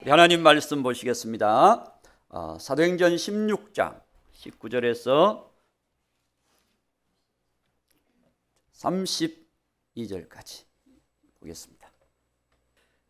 우리 하나님 말씀 보시겠습니다. 사도행전 16장 19절에서 32절까지 보겠습니다.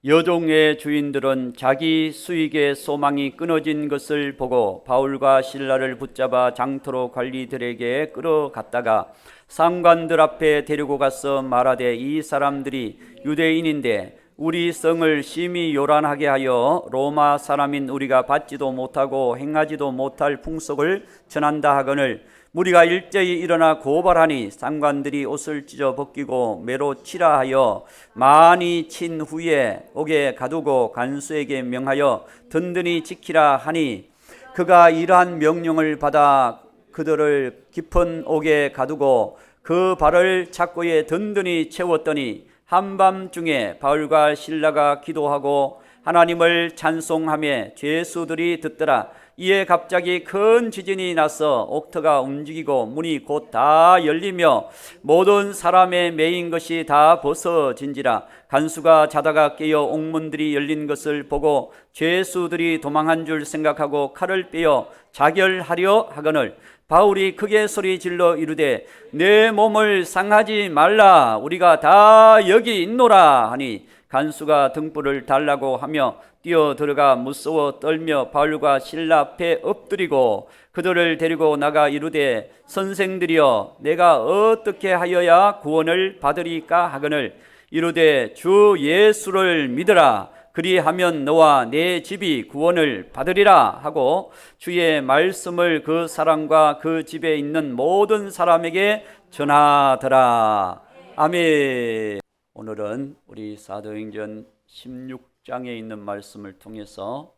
여종의 주인들은 자기 수익의 소망이 끊어진 것을 보고 바울과 실라를 붙잡아 장터로 관리들에게 끌어갔다가 상관들 앞에 데리고 가서 말하되, 이 사람들이 유대인인데 우리 성을 심히 요란하게 하여 로마 사람인 우리가 받지도 못하고 행하지도 못할 풍속을 전한다 하거늘 무리가 일제히 일어나 고발하니 상관들이 옷을 찢어 벗기고 매로 치라 하여 많이 친 후에 옥에 가두고 간수에게 명하여 든든히 지키라 하니, 그가 이러한 명령을 받아 그들을 깊은 옥에 가두고 그 발을 착고에 든든히 채웠더니 한밤중에 바울과 실라가 기도하고 하나님을 찬송하며 죄수들이 듣더라. 이에 갑자기 큰 지진이 나서 옥터가 움직이고 문이 곧 다 열리며 모든 사람의 매인 것이 다 벗어진지라. 간수가 자다가 깨어 옥문들이 열린 것을 보고 죄수들이 도망한 줄 생각하고 칼을 빼어 자결하려 하거늘 바울이 크게 소리 질러 이르되, 내 몸을 상하지 말라, 우리가 다 여기 있노라 하니, 간수가 등불을 달라고 하며 뛰어 들어가 무서워 떨며 바울과 실라 앞에 엎드리고 그들을 데리고 나가 이르되, 선생들이여, 내가 어떻게 하여야 구원을 받으리까 하거늘 이르되, 주 예수를 믿으라, 그리하면 너와 내 집이 구원을 받으리라 하고 주의 말씀을 그 사람과 그 집에 있는 모든 사람에게 전하더라. 아멘. 오늘은 우리 사도행전 16장에 있는 말씀을 통해서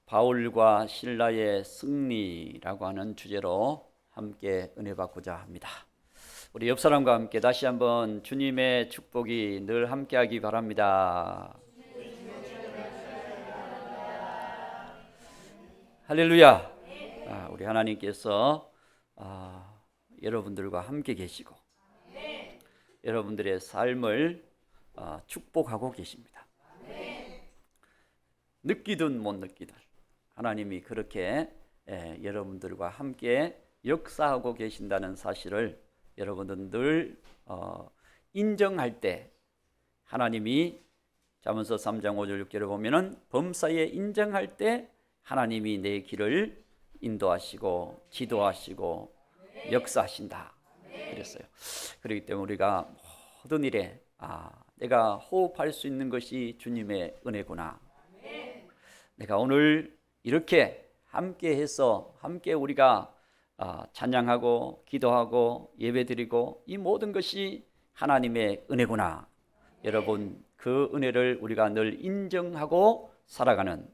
바울과 실라의 승리라고 하는 주제로 함께 은혜 받고자 합니다. 우리 옆 사람과 함께 다시 한번 주님의 축복이 늘 함께하기 바랍니다. 할렐루야. 우리 하나님께서 여러분들과 함께 계시고 여러분들의 삶을 축복하고 계십니다. 느끼든 못 느끼든 하나님이 그렇게 여러분들과 함께 역사하고 계신다는 사실을 여러분들은 늘 인정할 때, 하나님이 잠언서 3장 5절 6절을 보면은 범사에 인정할 때 하나님이 내 길을 인도하시고 지도하시고 역사하신다 그랬어요. 그렇기 때문에 우리가 모든 일에 내가 호흡할 수 있는 것이 주님의 은혜구나. 내가 오늘 이렇게 함께해서 함께 우리가 찬양하고 기도하고 예배드리고 이 모든 것이 하나님의 은혜구나. 여러분, 그 은혜를 우리가 늘 인정하고 살아가는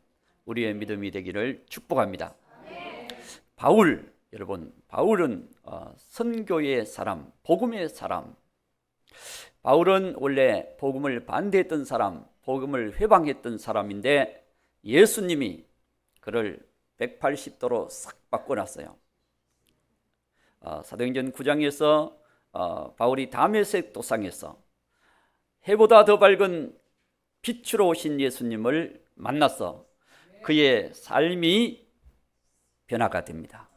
우리의 믿음이 되기를 축복합니다. 바울, 여러분, 바울은 선교의 사람, 복음의 사람. 바울은 원래 복음을 반대했던 사람, 복음을 회방했던 사람인데 예수님이 그를 180도로 싹 바꿔놨어요. 사도행전 9장에서 바울이 다메섹 도상에서 해보다 더 밝은 빛으로 오신 예수님을 만났어 그의 삶이 변화가 됩니다.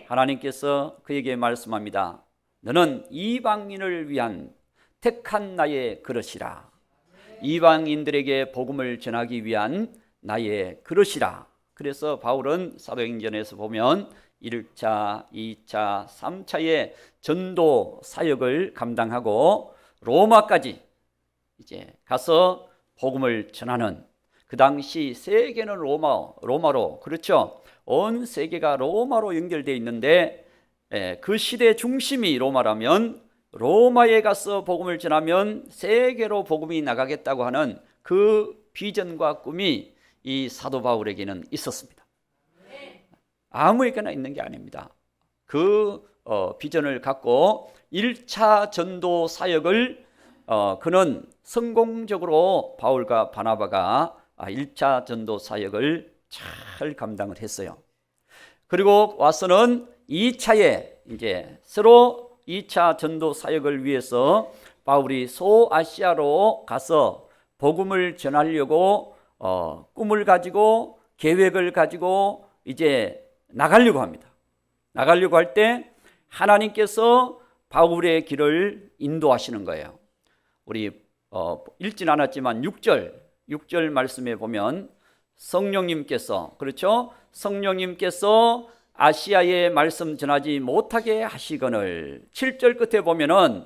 하나님께서 그에게 말씀합니다. 너는 이방인을 위한 택한 나의 그릇이라. 이방인들에게 복음을 전하기 위한 나의 그릇이라. 그래서 바울은 사도행전에서 보면 1차, 2차, 3차의 전도 사역을 감당하고 로마까지 이제 가서 복음을 전하는, 그 당시 세계는 로마로, 그렇죠? 온 세계가 로마로 연결되어 있는데 그 시대 중심이 로마라면 로마에 가서 복음을 전하면 세계로 복음이 나가겠다고 하는 그 비전과 꿈이 이 사도 바울에게는 있었습니다. 아무에게나 있는 게 아닙니다. 그 비전을 갖고 1차 전도 사역을 그는 성공적으로 바울과 바나바가 1차 전도 사역을 잘 감당을 했어요. 그리고 와서는 2차에 이제 새로 2차 전도 사역을 위해서 바울이 소아시아로 가서 복음을 전하려고 꿈을 가지고 계획을 가지고 이제 나가려고 합니다. 나가려고 할 때 하나님께서 바울의 길을 인도하시는 거예요. 우리 읽진 않았지만 6절 말씀에 보면 성령님께서, 그렇죠? 성령님께서 아시아에 말씀 전하지 못하게 하시거늘. 7절 끝에 보면은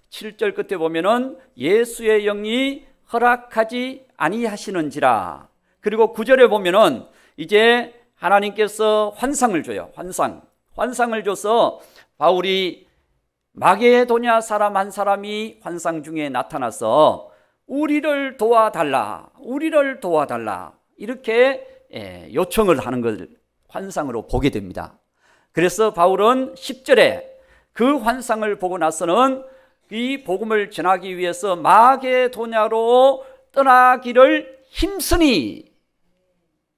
환상을 영이 허락하지 아니하시는지라. 그리고 9절에 보면은 이제 하나님께서 환상을 줘요. 환상을 줘서 바울이 마게도냐 사람 한 사람이 환상 중에 나타나서 우리를 도와달라 이렇게 요청을 하는 걸 환상으로 보게 됩니다. 그래서 바울은 10절에 그 환상을 보고 나서는 이 복음을 전하기 위해서 마게도냐로 떠나기를 힘쓰니.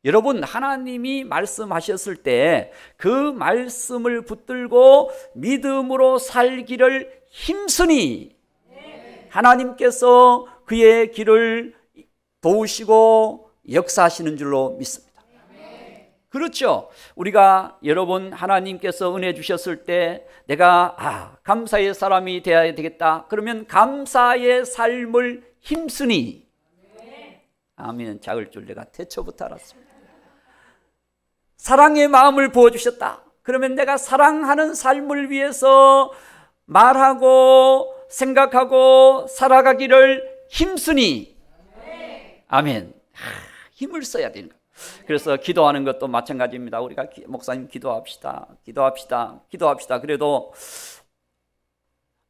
여러분, 하나님이 말씀하셨을 때 그 말씀을 붙들고 믿음으로 살기를 힘쓰니 하나님께서 그의 길을 도우시고 역사하시는 줄로 믿습니다. 그렇죠? 우리가 여러분 하나님께서 은혜 주셨을 때 내가 감사의 사람이 되어야 되겠다. 그러면 감사의 삶을 힘쓰니. 아멘. 작을 줄 내가 태초부터 알았습니다. 사랑의 마음을 부어주셨다. 그러면 내가 사랑하는 삶을 위해서 말하고 생각하고 살아가기를 힘쓰니. 아멘. 힘을 써야 되는 거예요. 그래서 기도하는 것도 마찬가지입니다. 우리가 목사님 기도합시다. 그래도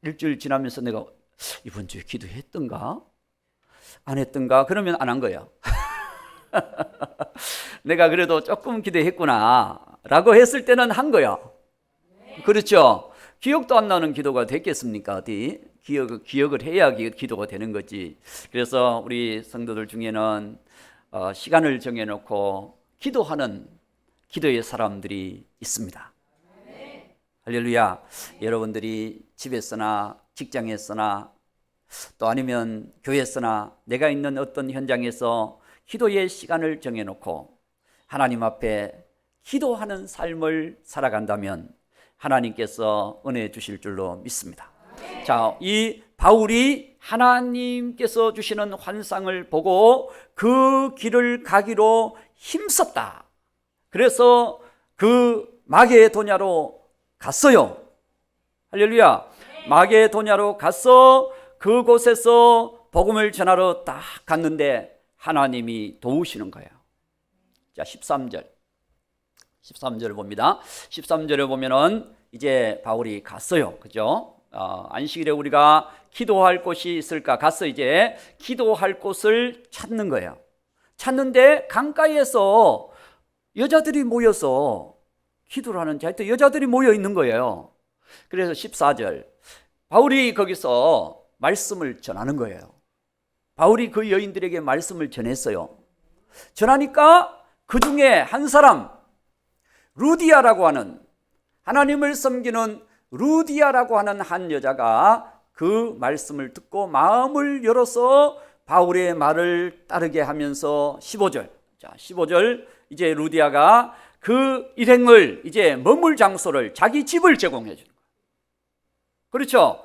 일주일 지나면서 내가 이번 주에 기도했던가? 안 했던가? 그러면 안 한 거예요. 내가 그래도 조금 기도했구나 라고 했을 때는 한 거예요. 그렇죠? 기억도 안 나는 기도가 됐겠습니까? 어디? 기억을 해야 기도가 되는 거지. 그래서 우리 성도들 중에는 시간을 정해놓고 기도하는 기도의 사람들이 있습니다. 할렐루야. 여러분들이 집에서나 직장에서나 또 아니면 교회에서나 내가 있는 어떤 현장에서 기도의 시간을 정해놓고 하나님 앞에 기도하는 삶을 살아간다면 하나님께서 은혜 주실 줄로 믿습니다. 자, 이 바울이 하나님께서 주시는 환상을 보고 그 길을 가기로 힘썼다. 그래서 그 마게도냐로 갔어요. 할렐루야. 마게도냐로 가서 그곳에서 복음을 전하러 딱 갔는데 하나님이 도우시는 거예요. 자, 13절 봅니다. 13절에 보면은 이제 바울이 갔어요. 그죠? 안식일에 우리가 기도할 곳이 있을까? 가서 이제 기도할 곳을 찾는 거예요. 찾는데 강가에서 여자들이 모여서 기도를 하는지 하여튼 여자들이 모여 있는 거예요. 그래서 14절 바울이 거기서 말씀을 전하는 거예요. 바울이 그 여인들에게 말씀을 전했어요. 전하니까 그 중에 한 사람 루디아라고 하는, 하나님을 섬기는 루디아라고 하는 한 여자가 그 말씀을 듣고 마음을 열어서 바울의 말을 따르게 하면서 15절. 자, 15절 이제 루디아가 그 일행을 이제 머물 장소를 자기 집을 제공해 주는 거예요. 그렇죠?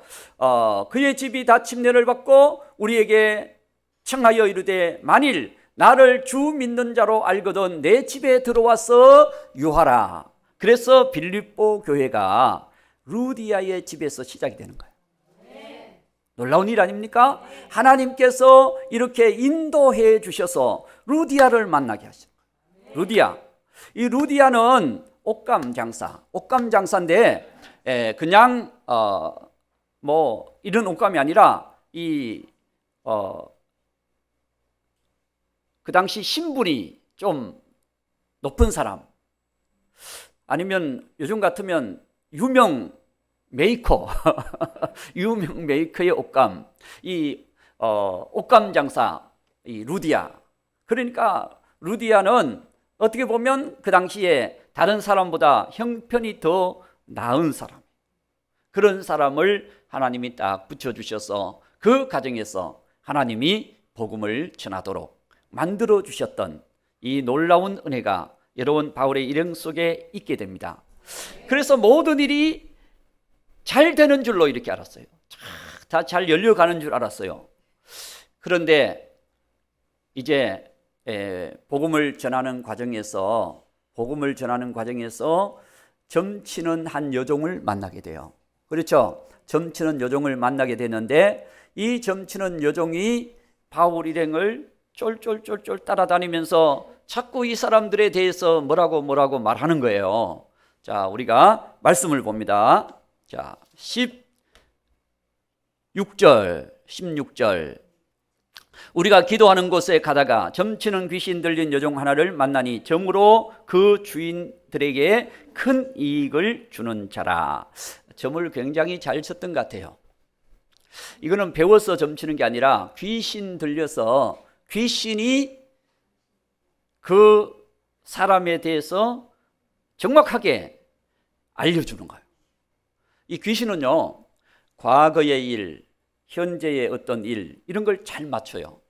그의 집이 다 침례를 받고 우리에게 청하여 이르되 만일 나를 주 믿는 자로 알거든 내 집에 들어와서 유하라. 그래서 빌립보 교회가 루디아의 집에서 시작이 되는 거예요. 놀라운 일 아닙니까? 하나님께서 이렇게 인도해 주셔서 루디아를 만나게 하신 거예요. 루디아. 이 루디아는 옷감 장사인데 그냥 뭐 이런 옷감이 아니라 그 당시 신분이 좀 높은 사람, 아니면 요즘 같으면 유명 메이커, 유명 메이커의 옷감, 이 옷감 장사, 이 루디아. 그러니까 루디아는 어떻게 보면 그 당시에 다른 사람보다 형편이 더 나은 사람, 그런 사람을 하나님이 딱 붙여주셔서 그 가정에서 하나님이 복음을 전하도록 만들어 주셨던 이 놀라운 은혜가 여러분 바울의 일행 속에 있게 됩니다. 그래서 모든 일이 잘 되는 줄로 이렇게 알았어요. 다 잘 열려가는 줄 알았어요. 그런데 이제 복음을 전하는 과정에서 점치는 한 여종을 만나게 돼요. 그렇죠? 점치는 여종을 만나게 되는데 이 점치는 여종이 바울 일행을 쫄쫄쫄쫄 따라다니면서 자꾸 이 사람들에 대해서 뭐라고 말하는 거예요. 자, 우리가 말씀을 봅니다. 자, 16절. 우리가 기도하는 곳에 가다가 점치는 귀신 들린 여종 하나를 만나니 점으로 그 주인들에게 큰 이익을 주는 자라. 점을 굉장히 잘 쳤던 것 같아요. 이거는 배워서 점치는 게 아니라 귀신 들려서 귀신이 그 사람에 대해서 정확하게 알려주는 거예요. 이 귀신은요, 과거의 일, 현재의 어떤 일, 이런 걸 잘 맞춰요.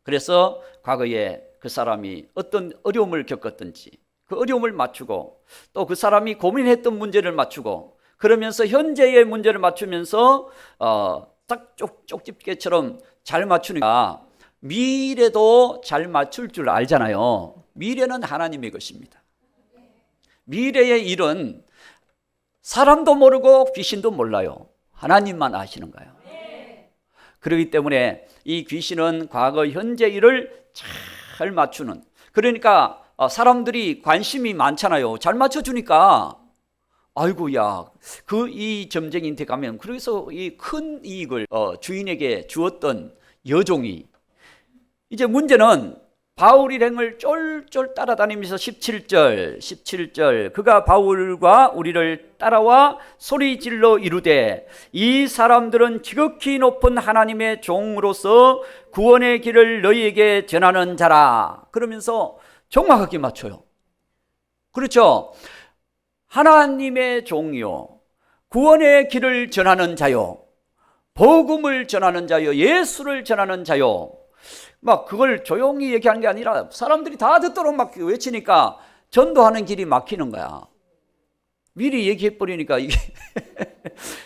그래서 과거에 그 사람이 어떤 어려움을 겪었든지 그 어려움을 맞추고 또 그 사람이 고민했던 문제를 맞추고 그러면서 현재의 문제를 맞추면서 딱 쪽집게처럼 잘 맞추니까 미래도 잘 맞출 줄 알잖아요. 미래는 하나님의 것입니다. 미래의 일은 사람도 모르고 귀신도 몰라요. 하나님만 아시는 거예요. 그렇기 때문에 이 귀신은 과거 현재 일을 잘 맞추는, 그러니까 사람들이 관심이 많잖아요. 잘 맞춰주니까 아이고야, 이 점쟁이한테 가면, 그래서 이 큰 이익을 주인에게 주었던 여종이, 이제 문제는 바울 일행을 쫄쫄 따라다니면서 17절 그가 바울과 우리를 따라와 소리질러 이르되 이 사람들은 지극히 높은 하나님의 종으로서 구원의 길을 너희에게 전하는 자라. 그러면서 정확하게 맞춰요. 그렇죠? 하나님의 종이요, 구원의 길을 전하는 자요, 복음을 전하는 자요, 예수를 전하는 자요. 막 그걸 조용히 얘기하는 게 아니라 사람들이 다 듣도록 막 외치니까 전도하는 길이 막히는 거야. 미리 얘기해 버리니까 이게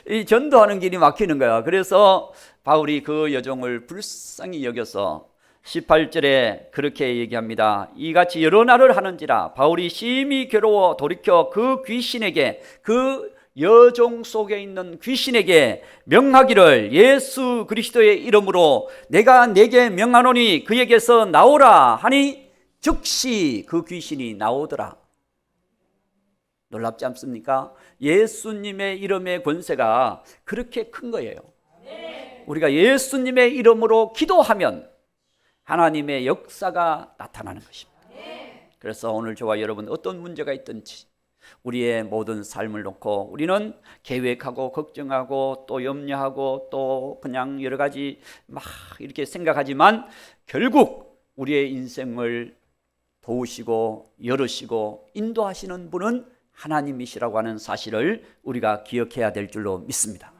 이 전도하는 길이 막히는 거야. 그래서 바울이 그 여종을 불쌍히 여겨서 18절에 그렇게 얘기합니다. 이같이 여러 날을 하는지라 바울이 심히 괴로워 돌이켜 그 귀신에게, 그 여종 속에 있는 귀신에게 명하기를 예수 그리스도의 이름으로 내가 네게 명하노니 그에게서 나오라 하니 즉시 그 귀신이 나오더라. 놀랍지 않습니까? 예수님의 이름의 권세가 그렇게 큰 거예요. 우리가 예수님의 이름으로 기도하면 하나님의 역사가 나타나는 것입니다. 그래서 오늘 저와 여러분 어떤 문제가 있든지 우리의 모든 삶을 놓고 우리는 계획하고 걱정하고 또 염려하고 또 그냥 여러 가지 막 이렇게 생각하지만 결국 우리의 인생을 도우시고 열으시고 인도하시는 분은 하나님이시라고 하는 사실을 우리가 기억해야 될 줄로 믿습니다.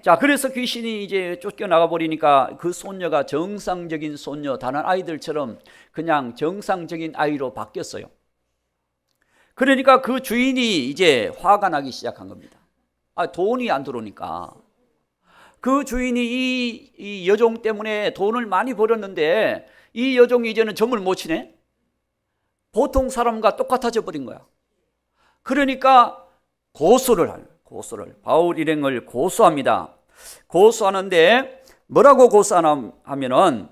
자, 그래서 귀신이 이제 쫓겨나가 버리니까 그 손녀가 정상적인 손녀, 다른 아이들처럼 그냥 정상적인 아이로 바뀌었어요. 그러니까 그 주인이 이제 화가 나기 시작한 겁니다. 돈이 안 들어오니까. 그 주인이 이 여종 때문에 돈을 많이 벌었는데 이 여종이 이제는 점을 못 치네? 보통 사람과 똑같아져 버린 거야. 그러니까 고소를 바울 일행을 고소합니다. 고소하는데 뭐라고 고소하나 하면은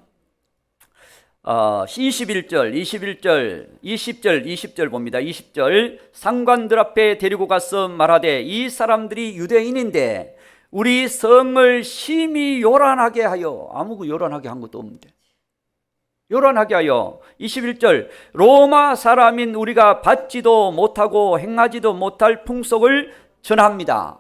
21절, 20절 봅니다. 20절 상관들 앞에 데리고 가서 말하되 이 사람들이 유대인인데 우리 성을 심히 요란하게 하여, 아무 요란하게 한 것도 없는데 요란하게 하여 21절 로마 사람인 우리가 받지도 못하고 행하지도 못할 풍속을 전합니다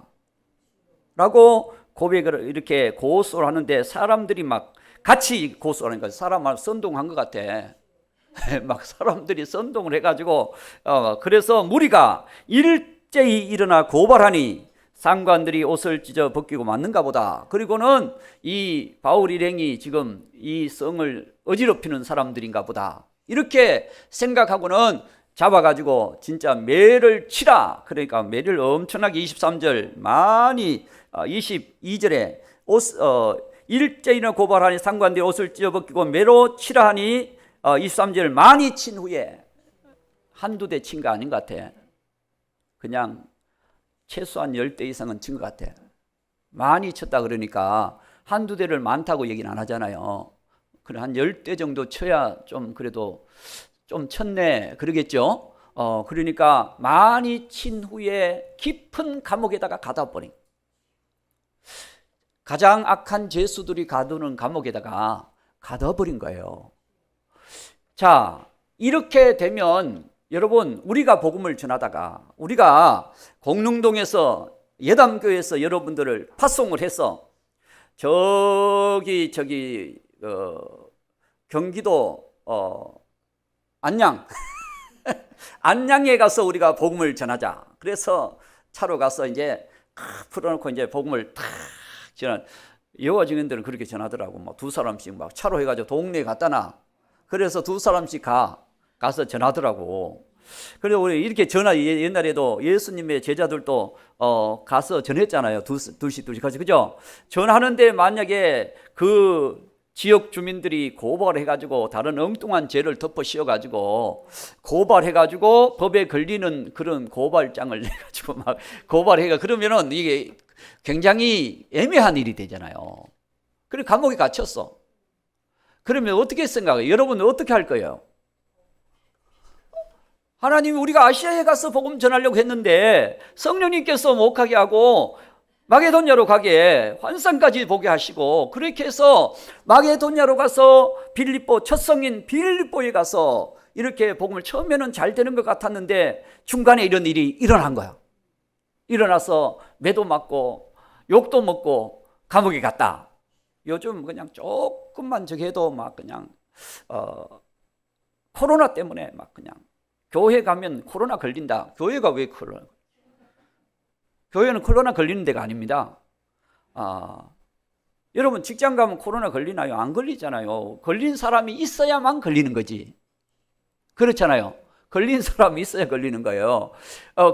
라고 고백을 이렇게 고소를 하는데 사람들이 막 같이 고소하는 거예요. 사람을 선동한 것 같아. 막 사람들이 선동을 해가지고 그래서 무리가 일제히 일어나 고발하니 상관들이 옷을 찢어 벗기고 맞는가 보다. 그리고는 이 바울 일행이 지금 이 성을 어지럽히는 사람들인가 보다. 이렇게 생각하고는 잡아가지고 진짜 매를 치라. 그러니까 매를 엄청나게 23절 많이 22절에 일제인을 고발하니 상관들이 옷을 찢어 벗기고 매로 치라 하니 23절 많이 친 후에 한두 대 친 거 아닌 것 같아. 그냥 최소한 10대 이상은 친 것 같아. 많이 쳤다 그러니까 한두 대를 많다고 얘기는 안 하잖아요. 그래 한 10대 정도 쳐야 좀 그래도 좀 쳤네 그러겠죠. 그러니까 많이 친 후에 깊은 감옥에다가 가둬버린, 가장 악한 죄수들이 가두는 감옥에다가 가둬버린 거예요. 자, 이렇게 되면 여러분, 우리가 복음을 전하다가 우리가 공릉동에서 예담교회에서 여러분들을 파송을 해서 경기도 안양 안양에 가서 우리가 복음을 전하자. 그래서 차로 가서 이제 풀어놓고 이제 복음을 탁 전한, 여호와 증인들은 그렇게 전하더라고. 뭐 두 사람씩 막 차로 해가지고 동네에 갖다 놔. 그래서 두 사람씩 가서 전하더라고. 그래서 우리 이렇게 옛날에도 예수님의 제자들도 가서 전했잖아요. 둘씩 가서, 그죠? 전하는데 만약에 그 지역 주민들이 고발해가지고 다른 엉뚱한 죄를 덮어 씌워가지고 고발해가지고 법에 걸리는 그런 고발장을 내가지고 막 고발해가 그러면은 이게 굉장히 애매한 일이 되잖아요. 그리고 감옥에 갇혔어. 그러면 어떻게 생각해요? 여러분은 어떻게 할 거예요? 하나님이 우리가 아시아에 가서 복음 전하려고 했는데 성령님께서 못 가게 하고 마게도냐로 가게 환상까지 보게 하시고, 그렇게 해서 마게도냐로 가서 빌립보, 첫 성인 빌립보에 가서 이렇게 복음을 처음에는 잘 되는 것 같았는데 중간에 이런 일이 일어난 거야. 일어나서 매도 맞고 욕도 먹고 감옥에 갔다. 요즘 그냥 조금만 저기 해도 막 그냥 코로나 때문에 막 그냥 교회 가면 코로나 걸린다. 교회가 왜 코로나? 교회는 코로나 걸리는 데가 아닙니다. 여러분 직장 가면 코로나 걸리나요? 안 걸리잖아요. 걸린 사람이 있어야만 걸리는 거지. 그렇잖아요. 걸린 사람이 있어야 걸리는 거예요.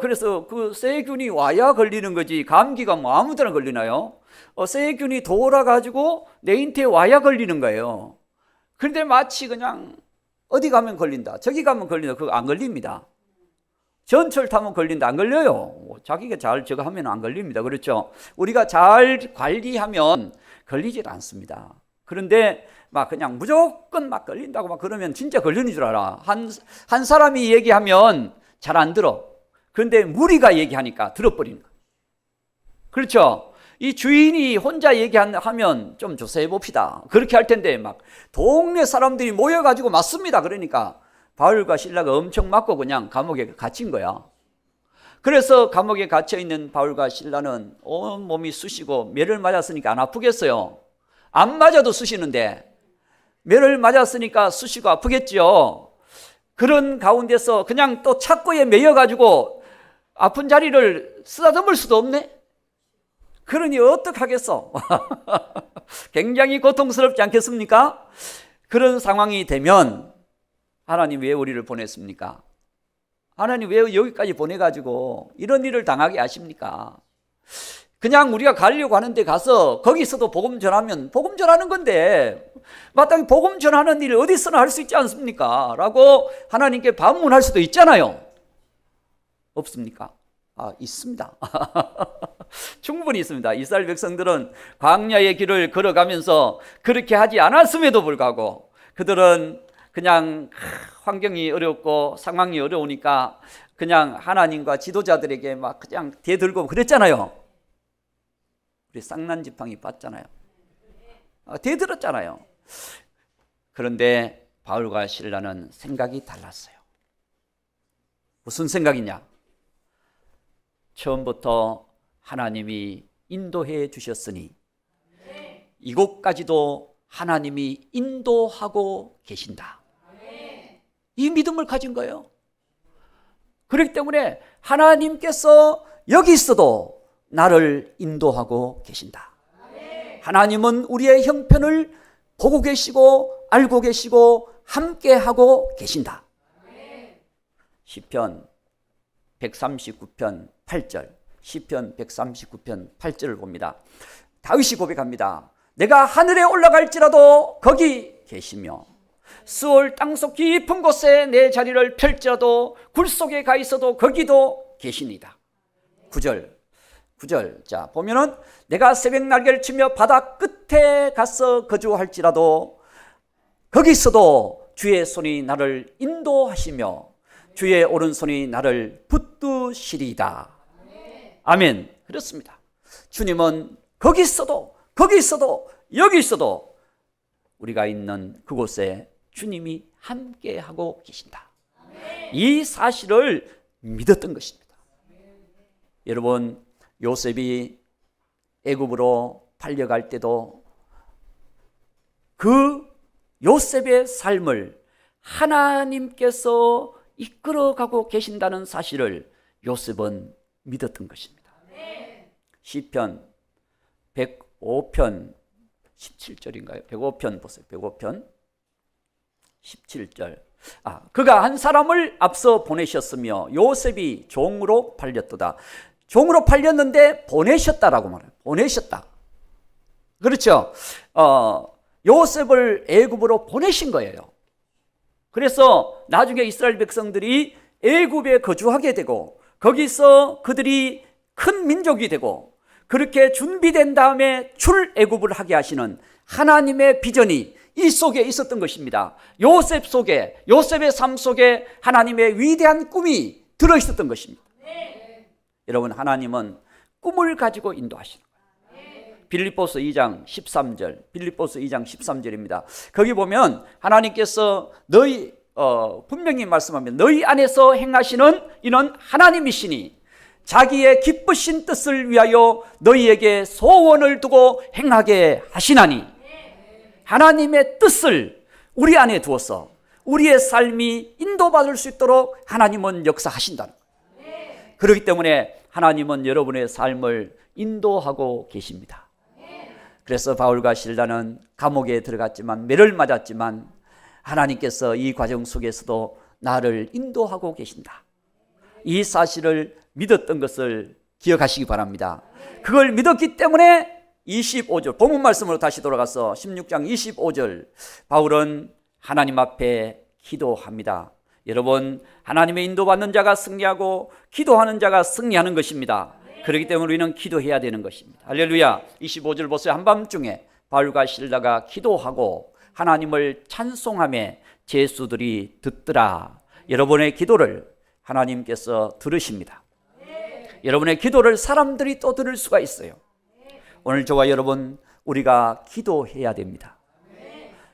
그래서 그 세균이 와야 걸리는 거지. 감기가 뭐 아무 데나 걸리나요? 세균이 돌아가지고 내 인태에 와야 걸리는 거예요. 그런데 마치 그냥 어디 가면 걸린다, 저기 가면 걸린다, 그거 안 걸립니다. 전철 타면 걸린다, 안 걸려요. 자기가 잘 저거 하면 안 걸립니다. 그렇죠? 우리가 잘 관리하면 걸리질 않습니다. 그런데 막 그냥 무조건 막 걸린다고 막 그러면 진짜 걸리는 줄 알아. 한 사람이 얘기하면 잘 안 들어. 그런데 무리가 얘기하니까 들어버리는 거예요. 그렇죠? 이 주인이 혼자 얘기하면 좀 조사해 봅시다. 그렇게 할 텐데 막 동네 사람들이 모여가지고 맞습니다. 그러니까 바울과 실라가 엄청 맞고 그냥 감옥에 갇힌 거야. 그래서 감옥에 갇혀있는 바울과 실라는 온 몸이 쑤시고 매를 맞았으니까 안 아프겠어요? 안 맞아도 쑤시는데 매를 맞았으니까 쑤시고 아프겠죠. 그런 가운데서 그냥 또 착고에 매여가지고 아픈 자리를 쓰다듬을 수도 없네. 그러니 어떡하겠어? 굉장히 고통스럽지 않겠습니까? 그런 상황이 되면 하나님 왜 우리를 보냈습니까? 하나님 왜 여기까지 보내가지고 이런 일을 당하게 하십니까? 그냥 우리가 가려고 하는데 가서 거기서도 복음 전하면 복음 전하는 건데 마땅히 복음 전하는 일을 어디서나 할 수 있지 않습니까? 라고 하나님께 반문할 수도 있잖아요. 없습니까? 있습니다. 충분히 있습니다. 이스라엘 백성들은 광야의 길을 걸어가면서 그렇게 하지 않았음에도 불구하고 그들은 그냥 환경이 어렵고 상황이 어려우니까 그냥 하나님과 지도자들에게 막 그냥 대들고 그랬잖아요. 우리 쌍난지팡이 봤잖아요. 대들었잖아요. 그런데 바울과 실라는 생각이 달랐어요. 무슨 생각이냐? 처음부터 하나님이 인도해 주셨으니 이곳까지도 하나님이 인도하고 계신다. 이 믿음을 가진 거예요. 그렇기 때문에 하나님께서 여기 있어도 나를 인도하고 계신다. 하나님은 우리의 형편을 보고 계시고 알고 계시고 함께하고 계신다. 시편 139편 8절, 시편 139편 8절을 봅니다. 다윗이 고백합니다. 내가 하늘에 올라갈지라도 거기 계시며 스올 땅속 깊은 곳에 내 자리를 펼지라도 굴 속에 가 있어도 거기도 계시니다. 9절. 자, 보면은 내가 새벽 날개를 치며 바다 끝에 가서 거주할지라도 거기서도 주의 손이 나를 인도하시며 주의 오른손이 나를 붙드시리이다. 아멘. 그렇습니다. 주님은 거기 있어도 여기 있어도 우리가 있는 그곳에 주님이 함께하고 계신다. 이 사실을 믿었던 것입니다. 여러분, 요셉이 애굽으로 팔려갈 때도 그 요셉의 삶을 하나님께서 이끌어가고 계신다는 사실을 요셉은 믿었던 것입니다. 시편 105편 17절인가요? 105편 보세요. 105편 17절. 그가 한 사람을 앞서 보내셨으며 요셉이 종으로 팔렸도다. 종으로 팔렸는데 보내셨다라고 말해요. 보내셨다. 그렇죠. 요셉을 애굽으로 보내신 거예요. 그래서 나중에 이스라엘 백성들이 애굽에 거주하게 되고 거기서 그들이 큰 민족이 되고 그렇게 준비된 다음에 출애굽을 하게 하시는 하나님의 비전이 이 속에 있었던 것입니다. 요셉 속에, 요셉의 삶 속에 하나님의 위대한 꿈이 들어있었던 것입니다. 여러분, 하나님은 꿈을 가지고 인도하시는 거예요. 빌립보서 2장 13절, 빌립보서 2장 13절입니다. 거기 보면 하나님께서 분명히 말씀하면 너희 안에서 행하시는 이는 하나님이시니 자기의 기쁘신 뜻을 위하여 너희에게 소원을 두고 행하게 하시나니. 하나님의 뜻을 우리 안에 두어서 우리의 삶이 인도받을 수 있도록 하나님은 역사하신다는 거예요. 그렇기 때문에 하나님은 여러분의 삶을 인도하고 계십니다. 그래서 바울과 실라는 감옥에 들어갔지만 매를 맞았지만 하나님께서 이 과정 속에서도 나를 인도하고 계신다. 이 사실을 믿었던 것을 기억하시기 바랍니다. 그걸 믿었기 때문에 25절 본문 말씀으로 다시 돌아가서 16장 25절 바울은 하나님 앞에 기도합니다. 여러분, 하나님의 인도받는 자가 승리하고 기도하는 자가 승리하는 것입니다. 그렇기 때문에 우리는 기도해야 되는 것입니다. 할렐루야. 25절 보세요. 한밤중에 바울과 실라가 기도하고 하나님을 찬송하며 제수들이 듣더라. 여러분의 기도를 하나님께서 들으십니다. 여러분의 기도를 사람들이 또 들을 수가 있어요. 오늘 저와 여러분, 우리가 기도해야 됩니다.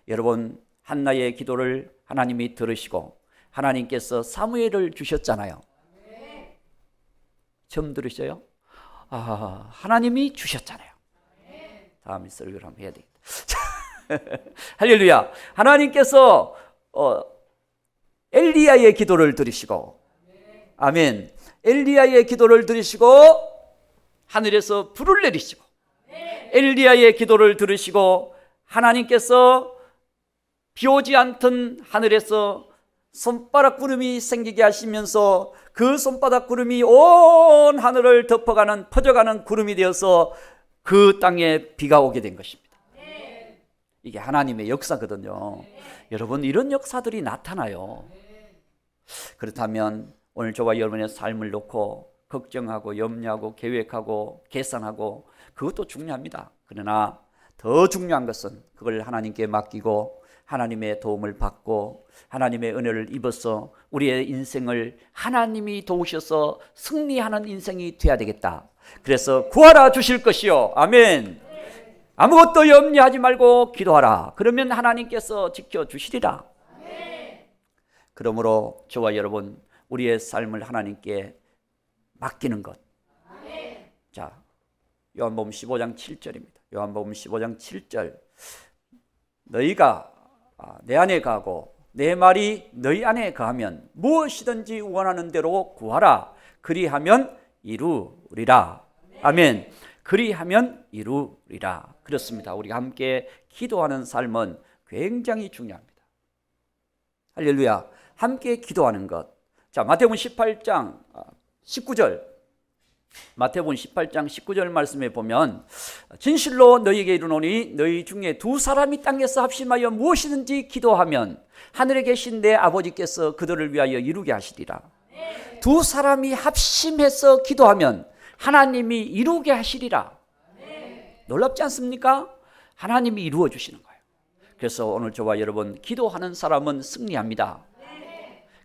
여러분, 한나의 기도를 하나님이 들으시고 하나님께서 사무엘을 주셨잖아요. 처음 들으셔요? 하나님이 주셨잖아요. 다음 설교를 한번 해야 되겠다. 할렐루야. 하나님께서 엘리야의 기도를 들으시고, 아멘. 엘리야의 기도를 들으시고 하늘에서 불을 내리시고, 엘리야의 기도를 들으시고 하나님께서 비 오지 않던 하늘에서 손바닥 구름이 생기게 하시면서 그 손바닥 구름이 온 하늘을 덮어가는 퍼져가는 구름이 되어서 그 땅에 비가 오게 된 것입니다. 이게 하나님의 역사거든요. 여러분, 이런 역사들이 나타나요. 그렇다면 오늘 저와 여러분의 삶을 놓고 걱정하고 염려하고 계획하고 계산하고 그것도 중요합니다. 그러나 더 중요한 것은 그걸 하나님께 맡기고 하나님의 도움을 받고 하나님의 은혜를 입어서 우리의 인생을 하나님이 도우셔서 승리하는 인생이 되어야 되겠다. 그래서 구하라 주실 것이요. 아멘. 아무것도 염려하지 말고 기도하라. 그러면 하나님께서 지켜주시리라. 그러므로 저와 여러분, 우리의 삶을 하나님께 맡기는 것. 자, 요한복음 15장 7절입니다. 요한복음 15장 7절. 너희가 내 안에 거하고 내 말이 너희 안에 거하면 무엇이든지 원하는 대로 구하라. 그리하면 이루리라. 아멘. 그리하면 이루리라. 그렇습니다. 우리가 함께 기도하는 삶은 굉장히 중요합니다. 할렐루야. 함께 기도하는 것. 자, 마태복음 18장 19절. 마태복음 18장 19절 말씀에 보면 진실로 너희에게 이르노니 너희 중에 두 사람이 땅에서 합심하여 무엇이든지 기도하면 하늘에 계신 내 아버지께서 그들을 위하여 이루게 하시리라. 두 사람이 합심해서 기도하면 하나님이 이루게 하시리라. 놀랍지 않습니까? 하나님이 이루어 주시는 거예요. 그래서 오늘 저와 여러분, 기도하는 사람은 승리합니다.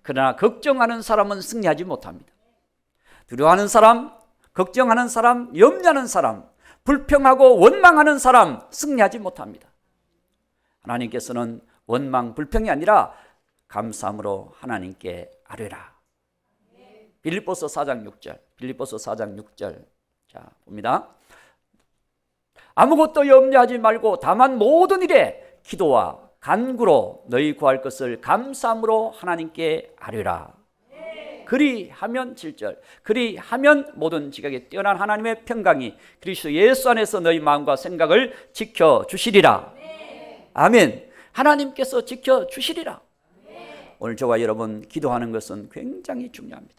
그러나 걱정하는 사람은 승리하지 못합니다. 두려워하는 사람, 걱정하는 사람, 염려하는 사람, 불평하고 원망하는 사람 승리하지 못합니다. 하나님께서는 원망, 불평이 아니라 감사함으로 하나님께 아뢰라. 빌립보서 4장 6절. 빌립보서 4장 6절. 자, 봅니다. 아무것도 염려하지 말고 다만 모든 일에 기도와 간구로 너희 구할 것을 감사함으로 하나님께 아뢰라. 그리하면 7절. 그리하면 모든 지각에 뛰어난 하나님의 평강이 그리스도 예수 안에서 너희 마음과 생각을 지켜주시리라. 아멘. 하나님께서 지켜주시리라. 오늘 저와 여러분 기도하는 것은 굉장히 중요합니다.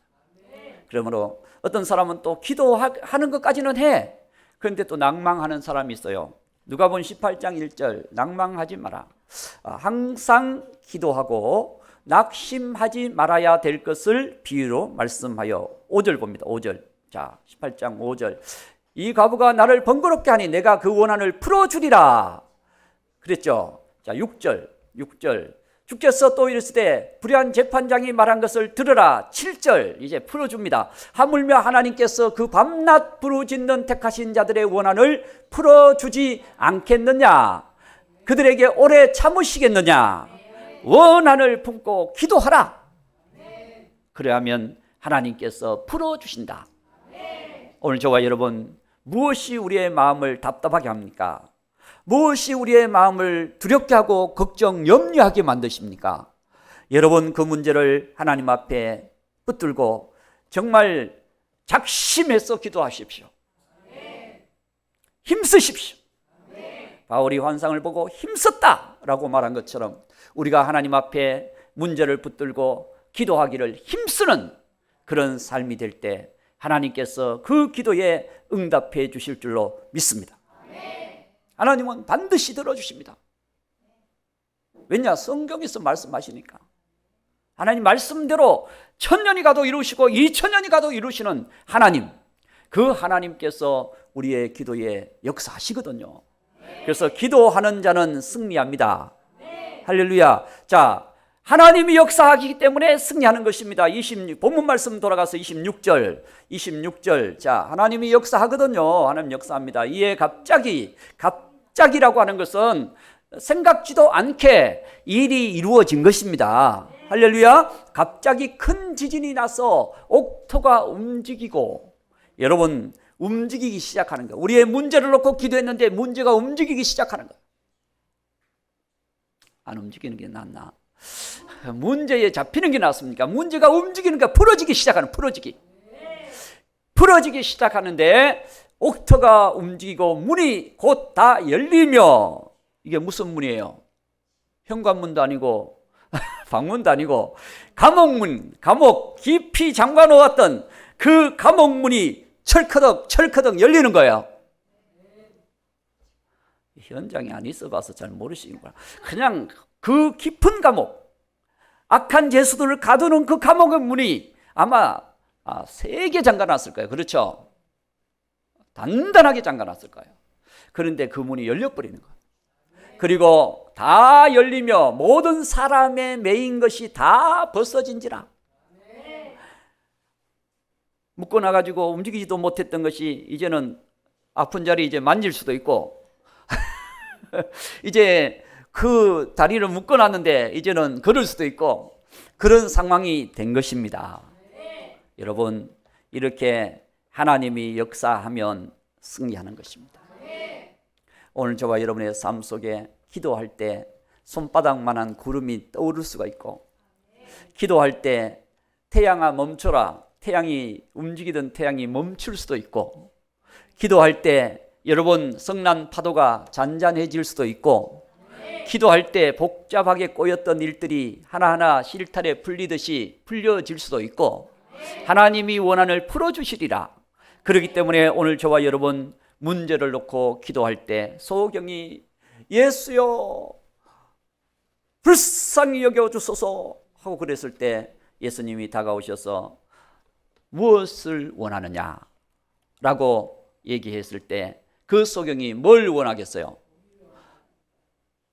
그러므로 어떤 사람은 또 기도하는 것까지는 해. 그런데 또 낭망하는 사람이 있어요. 누가복음 18장 1절. 낭망하지 마라. 항상 기도하고 낙심하지 말아야 될 것을 비유로 말씀하여 5절 봅니다. 5절. 자, 18장 5절. 이 과부가 나를 번거롭게 하니 내가 그 원한을 풀어주리라. 그랬죠. 자, 6절. 주께서 또 이르시되 불의한 재판장이 말한 것을 들으라. 7절. 이제 풀어줍니다. 하물며 하나님께서 그 밤낮 부르짖는 택하신 자들의 원한을 풀어주지 않겠느냐. 그들에게 오래 참으시겠느냐. 원한을 품고 기도하라. 그래야면 하나님께서 풀어주신다. 오늘 저와 여러분, 무엇이 우리의 마음을 답답하게 합니까? 무엇이 우리의 마음을 두렵게 하고 걱정, 염려하게 만드십니까? 여러분, 그 문제를 하나님 앞에 붙들고 정말 작심해서 기도하십시오. 힘쓰십시오. 바울이 환상을 보고 힘썼다라고 말한 것처럼 우리가 하나님 앞에 문제를 붙들고 기도하기를 힘쓰는 그런 삶이 될 때 하나님께서 그 기도에 응답해 주실 줄로 믿습니다. 하나님은 반드시 들어주십니다. 왜냐? 성경에서 말씀하시니까. 하나님 말씀대로 1000년이 가도 이루시고 2000년이 가도 이루시는 하나님, 그 하나님께서 우리의 기도에 역사하시거든요. 그래서 기도하는 자는 승리합니다. 할렐루야. 자, 하나님이 역사하기 때문에 승리하는 것입니다. 본문 말씀 돌아가서 26절. 자, 하나님이 역사하거든요. 하나님 역사합니다. 이에 갑자기라고 하는 것은 생각지도 않게 일이 이루어진 것입니다. 할렐루야. 갑자기 큰 지진이 나서 옥토가 움직이고, 여러분, 움직이기 시작하는 거예요. 우리의 문제를 놓고 기도했는데 문제가 움직이기 시작하는 거예요. 안 움직이는 게 낫나? 문제에 잡히는 게 낫습니까? 문제가 움직이는 게 풀어지기 시작하는, 풀어지기 시작하는데 옥토가 움직이고 문이 곧 다 열리며, 이게 무슨 문이에요? 현관문도 아니고 방문도 아니고 감옥 깊이 잠가 놓았던 그 감옥문이 철커덕 열리는 거예요. 현장에 안 있어 봐서 잘 모르시는구나. 그냥 그 깊은 감옥, 악한 죄수들을 가두는 그 감옥의 문이 아마 3개 잠가놨을 거예요. 그렇죠? 단단하게 잠가놨을 거예요. 그런데 그 문이 열려버리는 거예요. 그리고 다 열리며 모든 사람의 매인 것이 다 벗어진지라. 묶어놔가지고 움직이지도 못했던 것이 이제는 아픈 자리 이제 만질 수도 있고, 이제 그 다리를 묶어놨는데 이제는 걸을 수도 있고, 그런 상황이 된 것입니다. 여러분, 이렇게 하나님이 역사하면 승리하는 것입니다. 오늘 저와 여러분의 삶 속에 기도할 때 손바닥만한 구름이 떠오를 수가 있고, 기도할 때 태양아 멈춰라, 태양이 움직이던 태양이 멈출 수도 있고, 기도할 때 여러분 성난 파도가 잔잔해질 수도 있고, 기도할 때 복잡하게 꼬였던 일들이 하나하나 실타래 풀리듯이 풀려질 수도 있고, 하나님이 원한을 풀어주시리라. 그렇기 때문에 오늘 저와 여러분 문제를 놓고 기도할 때 소경이 예수여 불쌍히 여겨주소서 하고 그랬을 때 예수님이 다가오셔서 무엇을 원하느냐 라고 얘기했을 때 그 소경이 뭘 원하겠어요?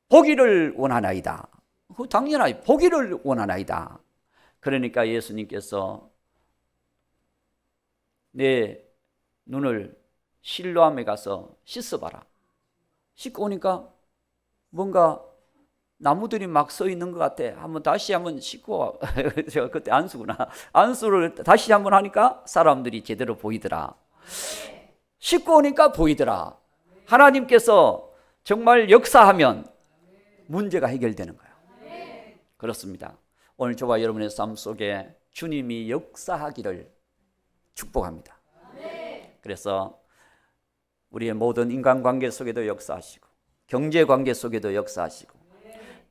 보기를 원하나이다. 당연하지, 보기를 원하나이다. 그러니까 예수님께서 내 눈을 실로암에 가서 씻어봐라. 씻고 오니까 뭔가 나무들이 막 서 있는 것 같아. 다시 한번 씻고 제가 그때 안수구나. 안수를 다시 한번 하니까 사람들이 제대로 보이더라. 씻고 오니까 보이더라. 하나님께서 정말 역사하면 문제가 해결되는 거예요. 그렇습니다. 오늘 저와 여러분의 삶 속에 주님이 역사하기를 축복합니다. 그래서 우리의 모든 인간관계 속에도 역사하시고, 경제관계 속에도 역사하시고,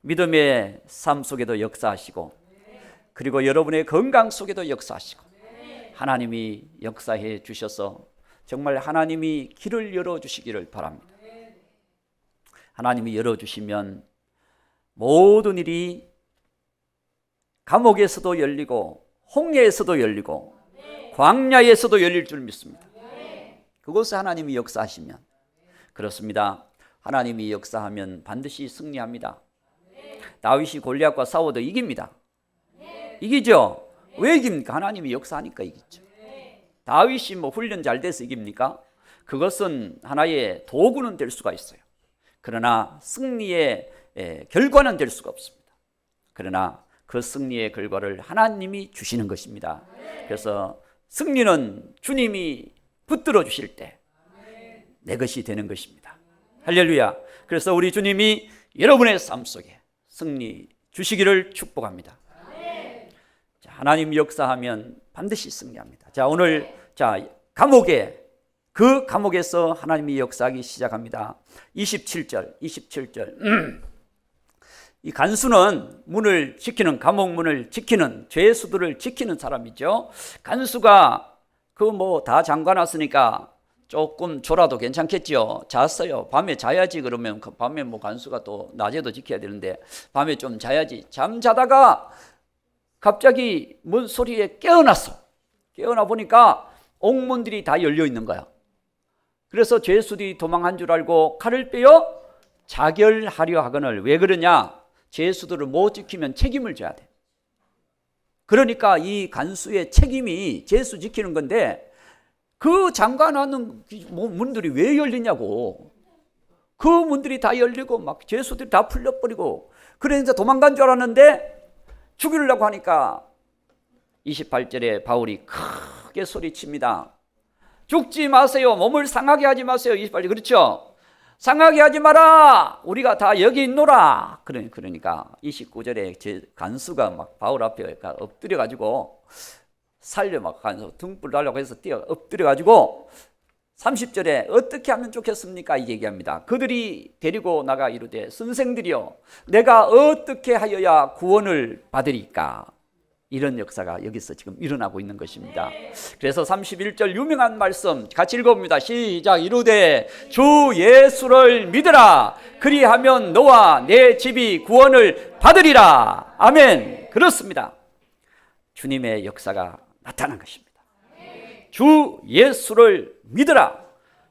믿음의 삶 속에도 역사하시고, 그리고 여러분의 건강 속에도 역사하시고, 하나님이 역사해 주셔서 정말 하나님이 길을 열어주시기를 바랍니다. 하나님이 열어주시면 모든 일이 감옥에서도 열리고 홍해에서도 열리고 광야에서도 열릴 줄 믿습니다. 그것을 하나님이 역사하시면, 그렇습니다. 하나님이 역사하면 반드시 승리합니다. 다윗이 골리앗과 싸워도 이깁니다. 이기죠? 왜 이깁니까? 하나님이 역사하니까 이기죠. 다윗이 훈련 잘 돼서 이깁니까? 그것은 하나의 도구는 될 수가 있어요. 그러나 승리의 결과는 될 수가 없습니다. 그러나 그 승리의 결과를 하나님이 주시는 것입니다. 그래서 승리는 주님이 붙들어 주실 때 내 것이 되는 것입니다. 할렐루야. 그래서 우리 주님이 여러분의 삶 속에 승리 주시기를 축복합니다. 자, 하나님 역사하면 반드시 승리합니다. 자, 오늘 감옥에, 그 감옥에서 하나님이 역사하기 시작합니다. 27절. 이 간수는 문을 지키는, 감옥 문을 지키는, 죄수들을 지키는 사람이죠. 간수가 다 잠가놨으니까 조금 졸아도 괜찮겠죠. 잤어요. 밤에 자야지. 그러면 밤에 간수가 또 낮에도 지켜야 되는데 밤에 좀 자야지. 잠자다가 갑자기 문 소리에 깨어났어. 깨어나 보니까 옥문들이 다 열려 있는 거야. 그래서 죄수들이 도망한 줄 알고 칼을 빼어 자결하려 하거늘. 왜 그러냐? 죄수들을 못 지키면 책임을 져야 돼. 그러니까 이 간수의 책임이 죄수 지키는 건데, 그 잠가놓는 문들이 왜 열리냐고. 그 문들이 다 열리고 막 죄수들이 다 풀려버리고, 그러니까 도망간 줄 알았는데 죽이려고 하니까 28절에 바울이 크게 소리칩니다. 죽지 마세요. 몸을 상하게 하지 마세요. 28절. 그렇죠? 상하게 하지 마라. 우리가 다 여기 있노라. 그러니까 29절에 간수가 막 바울 앞에 엎드려가지고 간수 등불 달라고 해서 엎드려가지고 30절에 어떻게 하면 좋겠습니까? 이 얘기합니다. 그들이 데리고 나가 이르되 선생들이여 내가 어떻게 하여야 구원을 받으리까? 이런 역사가 여기서 지금 일어나고 있는 것입니다. 그래서 31절 유명한 말씀 같이 읽어봅니다. 시작. 이르되 주 예수를 믿으라. 그리하면 너와 내 집이 구원을 받으리라. 아멘. 그렇습니다. 주님의 역사가 나타난 것입니다. 주 예수를 믿으라.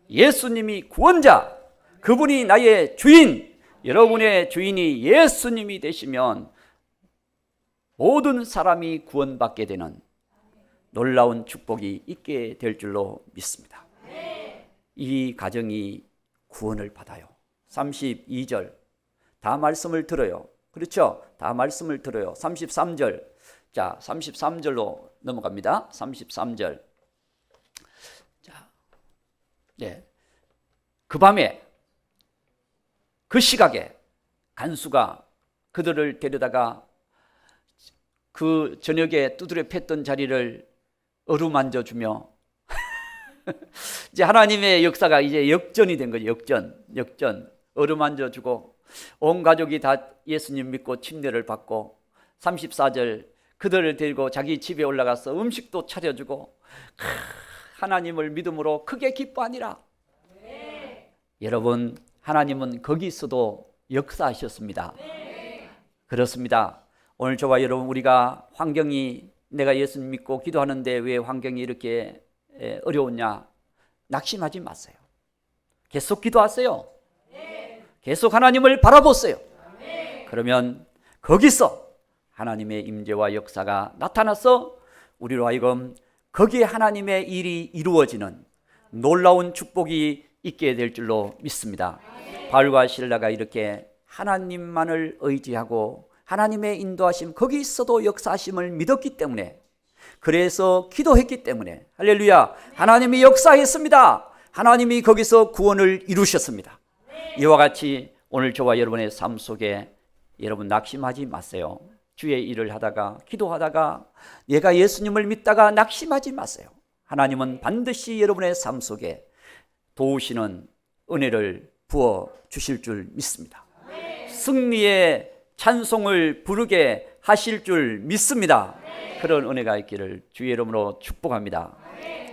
예수님이 구원자, 그분이 나의 주인, 여러분의 주인이 예수님이 되시면 모든 사람이 구원받게 되는 놀라운 축복이 있게 될 줄로 믿습니다. 이 가정이 구원을 받아요. 32절 다 말씀을 들어요. 그렇죠? 다 말씀을 들어요. 33절. 자, 33절로 넘어갑니다. 33절. 자, 네. 그 밤에, 그 시각에 간수가 그들을 데려다가 그 저녁에 두드려 팼던 자리를 어루만져 주며 이제 하나님의 역사가 이제 역전이 된 거죠. 역전. 어루만져 주고 온 가족이 다 예수님 믿고 침례를 받고 34절 그들을 데리고 자기 집에 올라가서 음식도 차려주고 하나님을 믿음으로 크게 기뻐하니라. 여러분, 하나님은 거기서도 역사하셨습니다. 그렇습니다. 오늘 저와 여러분, 우리가 환경이, 내가 예수님 믿고 기도하는데 왜 환경이 이렇게 어려웠냐, 낙심하지 마세요. 계속 기도하세요. 계속 하나님을 바라보세요. 그러면 거기서 하나님의 임재와 역사가 나타나서 우리로 하여금 거기에 하나님의 일이 이루어지는 놀라운 축복이 있게 될 줄로 믿습니다. 바울과 실라가 이렇게 하나님만을 의지하고 하나님의 인도하심, 거기 있어도 역사하심을 믿었기 때문에, 그래서 기도했기 때문에, 할렐루야, 하나님이 역사했습니다. 하나님이 거기서 구원을 이루셨습니다. 이와 같이 오늘 저와 여러분의 삶 속에 여러분 낙심하지 마세요. 주의 일을 하다가, 기도하다가, 내가 예수님을 믿다가 낙심하지 마세요. 하나님은 반드시 여러분의 삶 속에 도우시는 은혜를 부어 주실 줄 믿습니다. 승리의 찬송을 부르게 하실 줄 믿습니다. 그런 은혜가 있기를 주의 이름으로 축복합니다.